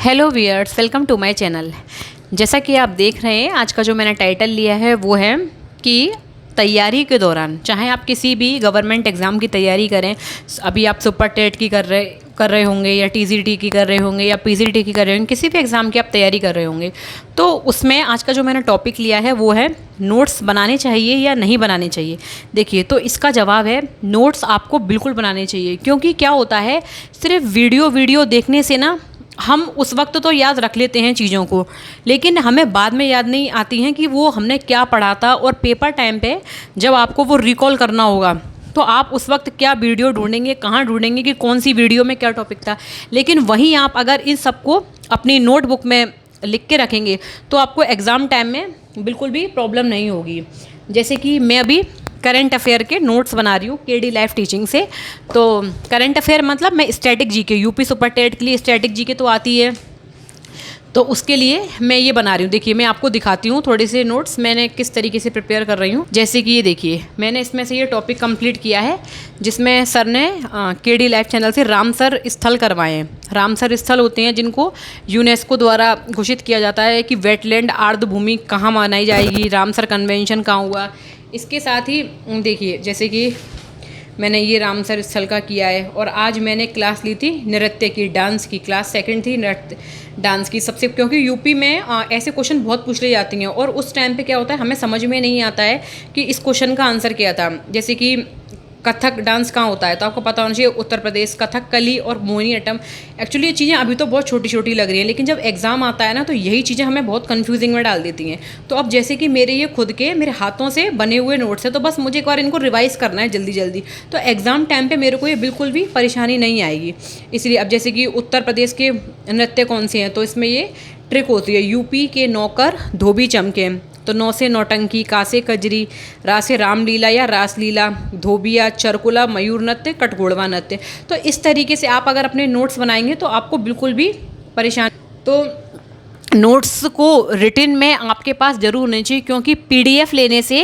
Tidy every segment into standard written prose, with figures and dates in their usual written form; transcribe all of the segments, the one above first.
Hello viewers, welcome to my channel. जैसा कि आप देख रहे हैं, आज का जो मैंने टाइटल लिया है वो है कि तैयारी के दौरान, चाहे आप किसी भी गवर्नमेंट एग्ज़ाम की तैयारी करें, अभी आप सुपर टेट की कर रहे होंगे या टीजीटी की कर रहे होंगे या पीजीटी की कर रहे होंगे, किसी भी एग्ज़ाम की आप तैयारी कर रहे होंगे, तो उसमें आज का जो मैंने टॉपिक लिया है वो है नोट्स बनाने चाहिए या नहीं बनाने चाहिए। देखिए, तो इसका जवाब है नोट्स आपको बिल्कुल बनाने चाहिए। क्योंकि क्या होता है, सिर्फ वीडियो देखने से ना हम उस वक्त तो याद रख लेते हैं चीज़ों को, लेकिन हमें बाद में याद नहीं आती हैं कि वो हमने क्या पढ़ा था। और पेपर टाइम पे जब आपको वो रिकॉल करना होगा तो आप उस वक्त क्या वीडियो ढूंढेंगे, कहाँ ढूंढेंगे कि कौन सी वीडियो में क्या टॉपिक था। लेकिन वहीं आप अगर इन सबको अपनी नोटबुक में लिख के रखेंगे तो आपको एग्ज़ाम टाइम में बिल्कुल भी प्रॉब्लम नहीं होगी। जैसे कि मैं अभी करंट अफेयर के नोट्स बना रही हूँ केडी लाइफ टीचिंग से। तो करंट अफेयर मतलब मैं static GK, UP super TET के लिए स्टैटिक जीके तो आती है, तो उसके लिए मैं ये बना रही हूँ। देखिए, मैं आपको दिखाती हूँ थोड़े से नोट्स मैंने किस तरीके से प्रिपेयर कर रही हूँ। जैसे कि ये देखिए, मैंने इसमें से ये टॉपिक कंप्लीट किया है जिसमें सर ने केडी लाइफ चैनल से रामसर स्थल करवाए हैं। रामसर स्थल होते हैं जिनको यूनेस्को द्वारा घोषित किया जाता है कि वेटलैंड आर्द्रभूमि कहाँ मनाई जाएगी, रामसर कन्वेंशन कहाँ हुआ। इसके साथ ही देखिए, जैसे कि मैंने ये रामसर स्थल का किया है। और आज मैंने क्लास ली थी नृत्य की, डांस की क्लास सेकंड थी, नृत्य डांस की सबसे। क्योंकि यूपी में ऐसे क्वेश्चन बहुत पूछ ले जाती हैं और उस टाइम पे क्या होता है, हमें समझ में नहीं आता है कि इस क्वेश्चन का आंसर क्या था। जैसे कि कथक डांस कहाँ होता है, तो आपको पता होना चाहिए उत्तर प्रदेश, कथकली और मोहिनीअट्टम। एक्चुअली ये चीज़ें अभी तो बहुत छोटी छोटी लग रही हैं, लेकिन जब एग्ज़ाम आता है ना तो यही चीज़ें हमें बहुत कंफ्यूजिंग में डाल देती हैं। तो अब जैसे कि मेरे ये खुद के मेरे हाथों से बने हुए नोट्स हैं, तो बस मुझे एक बार इनको रिवाइज़ करना है जल्दी जल्दी, तो एग्ज़ाम टाइम पर मेरे को ये बिल्कुल भी परेशानी नहीं आएगी। इसलिए अब जैसे कि उत्तर प्रदेश के नृत्य कौन से हैं, तो इसमें ये ट्रिक होती है, यूपी के नौकर धोबी चमके, तो नौ से नौटंकी, का से कजरी, रा से रामलीला या रासलीला, धोबिया, चरकुला, मयूर नृत्य, कटघोड़वा नृत्य। तो इस तरीके से आप अगर अपने नोट्स बनाएंगे तो आपको बिल्कुल भी परेशान। तो नोट्स को रिटन में आपके पास जरूर होनी चाहिए, क्योंकि पीडीएफ लेने से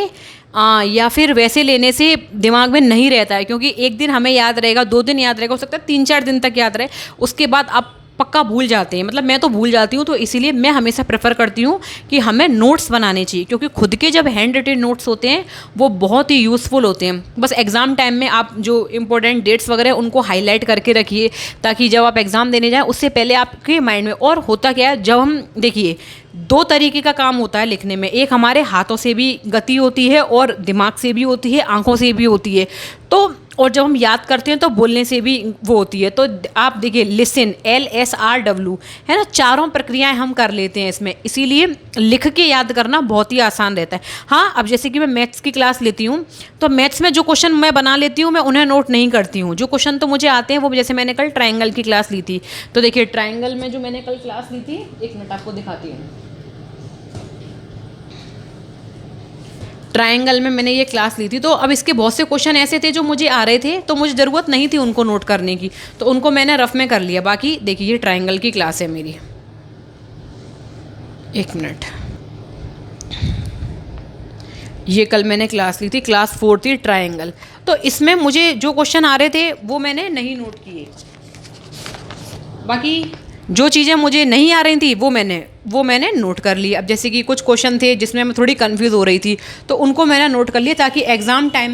या फिर वैसे लेने से दिमाग में नहीं रहता है। क्योंकि एक दिन हमें याद रहेगा, 2 दिन याद रहेगा, हो सकता है 3-4 दिन तक याद रहे, उसके बाद आप पक्का भूल जाते हैं। मतलब मैं तो भूल जाती हूँ। तो इसीलिए मैं हमेशा प्रेफर करती हूँ कि हमें नोट्स बनाने चाहिए, क्योंकि खुद के जब हैंड रिटन नोट्स होते हैं वो बहुत ही यूज़फुल होते हैं। बस एग्ज़ाम टाइम में आप जो इंपॉर्टेंट डेट्स वगैरह उनको हाईलाइट करके रखिए, ताकि जब आप एग्ज़ाम देने जाएँ उससे पहले आपके माइंड में। और होता क्या है, जब हम देखिए 2 तरीके का काम होता है लिखने में, एक हमारे हाथों से भी गति होती है और दिमाग से भी होती है, आंखों से भी होती है। तो और जब हम याद करते हैं तो बोलने से भी वो होती है। तो आप देखिए, लिसन, LSRW है ना, चारों प्रक्रियाएं हम कर लेते हैं इसमें। इसीलिए लिख के याद करना बहुत ही आसान रहता है। हाँ, अब जैसे कि मैं मैथ्स की क्लास लेती हूँ, तो मैथ्स में जो क्वेश्चन मैं बना लेती हूँ मैं उन्हें नोट नहीं करती हूँ। जो क्वेश्चन तो मुझे आते हैं वो, जैसे मैंने कल ट्राइंगल की क्लास ली थी, तो देखिए ट्राइंगल में जो मैंने कल क्लास ली थी, 1 मिनट आपको दिखाती हूँ। ट्रायंगल में मैंने ये क्लास ली थी, तो अब इसके बहुत से क्वेश्चन ऐसे थे जो मुझे आ रहे थे, तो मुझे ज़रूरत नहीं थी उनको नोट करने की, तो उनको मैंने रफ में कर लिया। बाकी देखिए, ये ट्रायंगल की क्लास है मेरी। 1 मिनट, ये कल मैंने क्लास ली थी, क्लास 4 थी ट्रायंगल। तो इसमें मुझे जो क्वेश्चन आ रहे थे वो मैंने नहीं नोट किए। बाकी जो चीज़ें मुझे नहीं आ रही थी वो मैंने नोट कर ली। अब जैसे कि कुछ क्वेश्चन थे जिसमें मैं थोड़ी कंफ्यूज हो रही थी, तो उनको मैंने नोट कर लिया, ताकि एग्ज़ाम टाइम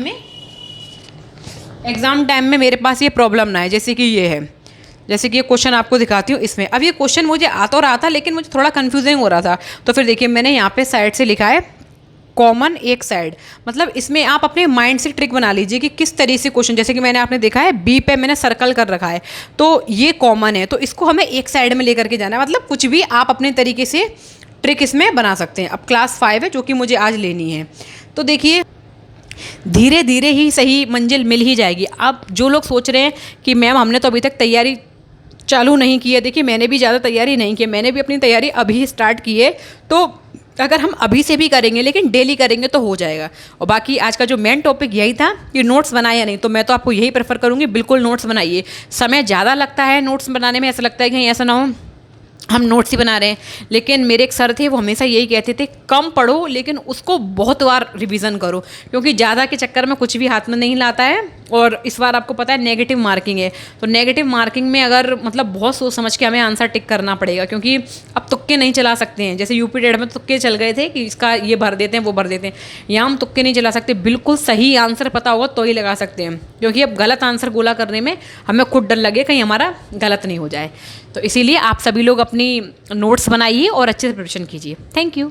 में मेरे पास ये प्रॉब्लम ना है। जैसे कि ये है, जैसे कि ये क्वेश्चन आपको दिखाती हूँ। इसमें अब ये क्वेश्चन मुझे आता और आता, लेकिन मुझे थोड़ा कन्फ्यूजिंग हो रहा था। तो फिर देखिए, मैंने यहाँ पे साइड से लिखा है कॉमन एक साइड। मतलब इसमें आप अपने माइंड से ट्रिक बना लीजिए कि किस तरीके से क्वेश्चन, जैसे कि मैंने आपने देखा है बी पे मैंने सर्कल कर रखा है, तो ये कॉमन है, तो इसको हमें एक साइड में लेकर के जाना है। मतलब कुछ भी आप अपने तरीके से ट्रिक इसमें बना सकते हैं। अब क्लास 5 है जो कि मुझे आज लेनी है, तो देखिए धीरे धीरे ही सही मंजिल मिल ही जाएगी। अब जो लोग सोच रहे हैं कि मैम हमने तो अभी तक तैयारी चालू नहीं की है, देखिए मैंने भी ज़्यादा तैयारी नहीं की, मैंने भी अपनी तैयारी अभी स्टार्ट की है। तो अगर हम अभी से भी करेंगे, लेकिन डेली करेंगे तो हो जाएगा। और बाकी आज का जो मेन टॉपिक यही था कि नोट्स बनाए या नहीं, तो मैं तो आपको यही प्रेफर करूँगी, बिल्कुल नोट्स बनाइए। समय ज़्यादा लगता है नोट्स बनाने में, ऐसा लगता है कि कहीं ऐसा ना हो हम नोट्स ही बना रहे हैं। लेकिन मेरे एक सर थे, वो हमेशा यही कहते थे, कम पढ़ो लेकिन उसको बहुत बार रिवीजन करो, क्योंकि ज़्यादा के चक्कर में कुछ भी हाथ में नहीं लाता है और इस बार आपको पता है नेगेटिव मार्किंग है, तो नेगेटिव मार्किंग में अगर मतलब बहुत सोच समझ के हमें आंसर टिक करना पड़ेगा, क्योंकि अब तुक्के नहीं चला सकते हैं। जैसे यूपी डेट में तुक्के चल गए थे कि इसका ये भर देते हैं वो भर देते हैं, यहाँ हम तुक्के नहीं चला सकते, बिल्कुल सही आंसर पता होगा तो ही लगा सकते हैं, क्योंकि अब गलत आंसर गोला करने में हमें खुद डर लगे कहीं हमारा गलत नहीं हो जाए। तो इसीलिए आप सभी लोग अपनी नोट्स बनाइए और अच्छे से प्रिपरेशन कीजिए। Thank you.